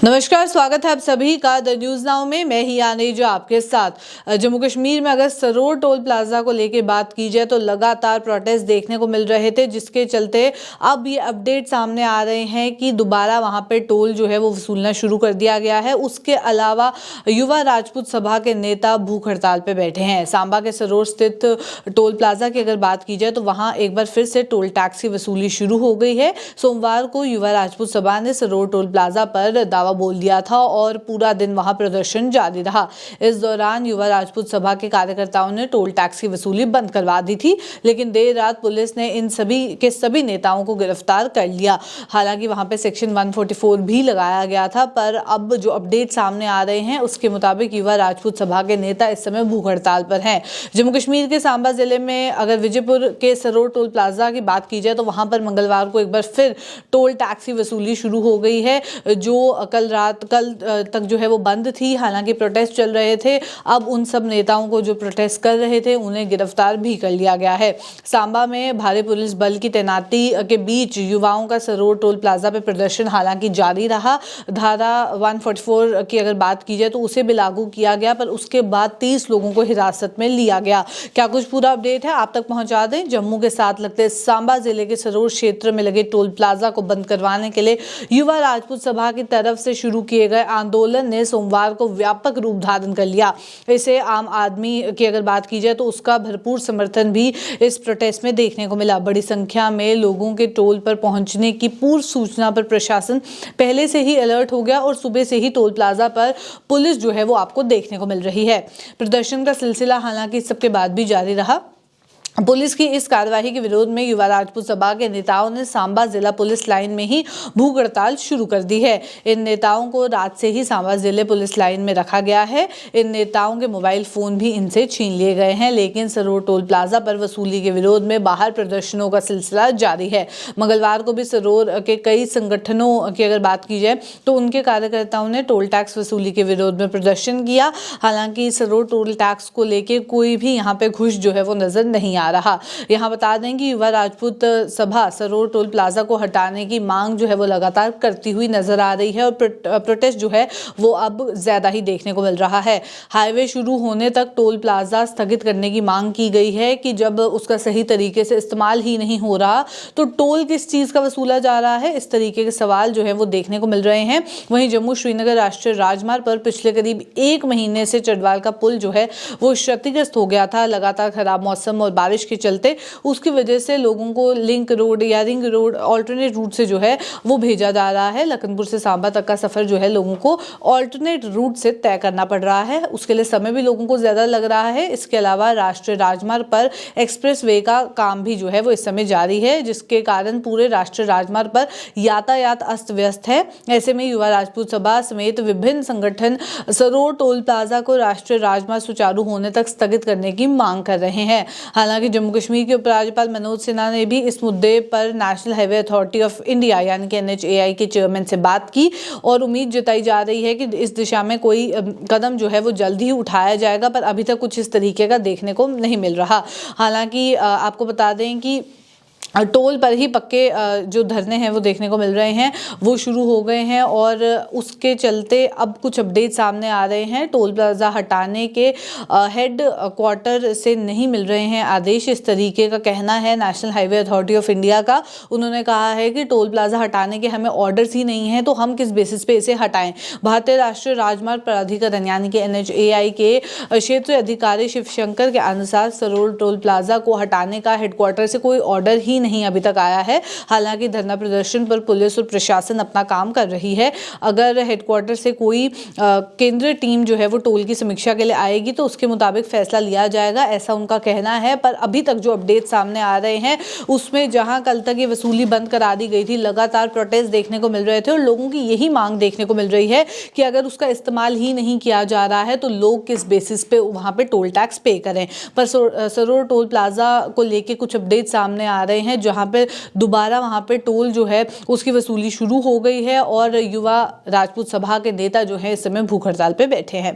नमस्कार, स्वागत है आप सभी का द न्यूज नाउ में। मैं ही आनेजा आपके साथ। जम्मू कश्मीर में अगर सरोर टोल प्लाजा को लेकर बात की जाए तो लगातार प्रोटेस्ट देखने को मिल रहे थे, जिसके चलते अब ये अपडेट सामने आ रहे हैं कि दोबारा वहां पे टोल जो है वो वसूलना शुरू कर दिया गया है। उसके अलावा युवा राजपूत सभा के नेता भूख हड़ताल पे बैठे हैं। सांबा के सरोर स्थित टोल प्लाजा की अगर बात की जाए तो वहां एक बार फिर से टोल टैक्स की वसूली शुरू हो गई है। सोमवार को युवा राजपूत सभा ने सरोर टोल प्लाजा पर दावा बोल दिया था और पूरा दिन वहां प्रदर्शन जारी रहा। इस दौरान युवा राजपूत सभा के कार्यकर्ताओं ने टोल टैक्स की वसूली बंद करवा दी थी, लेकिन देर रात पुलिस ने इन सभी नेताओं को गिरफ्तार कर लिया। हालांकि वहां पे सेक्शन 144 भी लगाया गया था, पर अब जो अपडेट सामने आ रहे हैं उसके मुताबिक युवा राजपूत सभा के नेता इस समय भूख हड़ताल पर हैं। जम्मू कश्मीर के सांबा जिले में अगर विजयपुर के सरोर टोल प्लाजा की बात की जाए तो वहां पर मंगलवार को एक बार फिर टोल टैक्स की वसूली शुरू हो गई है, जो कल तक जो है वो बंद थी। हालांकि प्रोटेस्ट चल रहे थे। अब उन सब नेताओं को जो प्रोटेस्ट कर रहे थे उन्हें गिरफ्तार भी कर लिया गया है। सांबा में भारी पुलिस बल की तैनाती के बीच युवाओं का सरोर टोल प्लाजा पे प्रदर्शन हालांकि जारी रहा। धारा 144 की अगर बात की जाए तो उसे भी लागू किया गया, पर उसके बाद 30 लोगों को हिरासत में लिया गया। क्या कुछ पूरा अपडेट है आप तक पहुंचा दें। जम्मू के साथ लगते सांबा जिले के सरोर क्षेत्र में लगे टोल प्लाजा को बंद करवाने के लिए युवा राजपूत सभा की तरफ से शुरू किए गए आंदोलन ने सोमवार को व्यापक रूप धारण कर लिया। इसे आम आदमी की अगर बात की जाए तो उसका भरपूर समर्थन भी इस प्रोटेस्ट में देखने को मिला। बड़ी संख्या में लोगों के टोल पर पहुंचने की पूर्व सूचना पर प्रशासन पहले से ही अलर्ट हो गया और सुबह से ही टोल प्लाजा पर पुलिस जो है वो आपको देखने को मिल रही है। प्रदर्शन का सिलसिला हालांकि सबके बाद भी जारी रहा। पुलिस की इस कार्यवाही के विरोध में युवा राजपूत सभा के नेताओं ने सांबा जिला पुलिस लाइन में ही भूख हड़ताल शुरू कर दी है। इन नेताओं को रात से ही सांबा जिले पुलिस लाइन में रखा गया है। इन नेताओं के मोबाइल फोन भी इनसे छीन लिए गए हैं, लेकिन सरोर टोल प्लाजा पर वसूली के विरोध में बाहर प्रदर्शनों का सिलसिला जारी है। मंगलवार को भी सरोर के कई संगठनों की अगर बात की जाए तो उनके कार्यकर्ताओं ने टोल टैक्स वसूली के विरोध में प्रदर्शन किया। हालांकि सरोर टोल टैक्स को लेकर कोई भी यहाँ पे खुश जो है वो नजर नहीं आ रहा। यहां बता दें कि युवा राजपूत सभा सरोर टोल प्लाजा को हटाने की मांग जो है वो लगातार करती हुई नजर आ रही है और प्रोटेस्ट जो है वो अब ज्यादा ही देखने को मिल रहा है। हाईवे शुरू होने तक टोल प्लाजा स्थगित करने की मांग की गई है कि जब उसका सही तरीके से इस्तेमाल ही नहीं हो रहा तो टोल किस चीज का वसूला जा रहा है, इस तरीके के सवाल जो है वो देखने को मिल रहे हैं। वहीं जम्मू श्रीनगर राष्ट्रीय राजमार्ग पर पिछले करीब 1 महीने से चढ़वाल का पुल जो है वो क्षतिग्रस्त हो गया था। लगातार खराब मौसम और बारिश के चलते उसकी वजह से लोगों को लिंक रोड या रिंग रोड ऑल्टरनेट रूट से जो है वो भेजा जा रहा है। लखनपुर से सांबा तक का सफर जो है लोगों को ऑल्टरनेट रूट से तय करना पड़ रहा है। उसके लिए समय भी लोगों को ज्यादा लग रहा है। इसके अलावा राष्ट्रीय राजमार्ग पर एक्सप्रेसवे का काम भी जो है वो इस समय जारी है, जिसके कारण पूरे राष्ट्रीय राजमार्ग पर यातायात अस्त व्यस्त है। ऐसे में युवा राजपूत सभा समेत विभिन्न संगठन सरोर टोल प्लाजा को राष्ट्रीय राजमार्ग सुचारू होने तक स्थगित करने की मांग कर रहे हैं। हालांकि जम्मू कश्मीर के उपराज्यपाल मनोज सिन्हा ने भी इस मुद्दे पर national highway authority of India यानी कि NHAI के चेयरमैन से बात की और उम्मीद जताई जा रही है कि इस दिशा में कोई कदम जो है वो जल्द ही उठाया जाएगा, पर अभी तक कुछ इस तरीके का देखने को नहीं मिल रहा। हालांकि आपको बता दें कि टोल पर ही पक्के जो धरने हैं वो देखने को मिल रहे हैं, वो शुरू हो गए हैं और उसके चलते अब कुछ अपडेट सामने आ रहे हैं। टोल प्लाजा हटाने के हेड क्वार्टर से नहीं मिल रहे हैं आदेश, इस तरीके का कहना है national highway authority of India का। उन्होंने कहा है कि टोल प्लाजा हटाने के हमें ऑर्डर्स ही नहीं है तो हम किस बेसिस पे इसे हटाएं। भारतीय राष्ट्रीय राजमार्ग प्राधिकरण यानी कि NHAI के क्षेत्रीय अधिकारी शिवशंकर के अनुसार सरोर टोल प्लाजा को हटाने का हेडक्वार्टर से कोई ऑर्डर ही नहीं अभी तक आया है। हालांकि धरना प्रदर्शन पर पुलिस और प्रशासन अपना काम कर रही है। अगर हेडक्वार्टर से कोई केंद्रीय टीम जो है वो टोल की समीक्षा के लिए आएगी तो उसके मुताबिक फैसला लिया जाएगा, ऐसा उनका कहना है। पर अभी तक जो अपडेट सामने आ रहे हैं उसमें जहां कल तक ये वसूली बंद करा दी गई थी, लगातार प्रोटेस्ट देखने को मिल रहे थे और लोगों की यही मांग देखने को मिल रही है कि अगर उसका इस्तेमाल ही नहीं किया जा रहा है तो लोग किस बेसिस पे वहां पे टोल टैक्स पे करें। पर सरोर टोल प्लाजा को लेके कुछ अपडेट सामने आ रहे हैं जहां पे दोबारा वहां पे टोल जो है उसकी वसूली शुरू हो गई है और युवा राजपूत सभा के नेता जो है इस समय भूख हड़ताल पे बैठे हैं।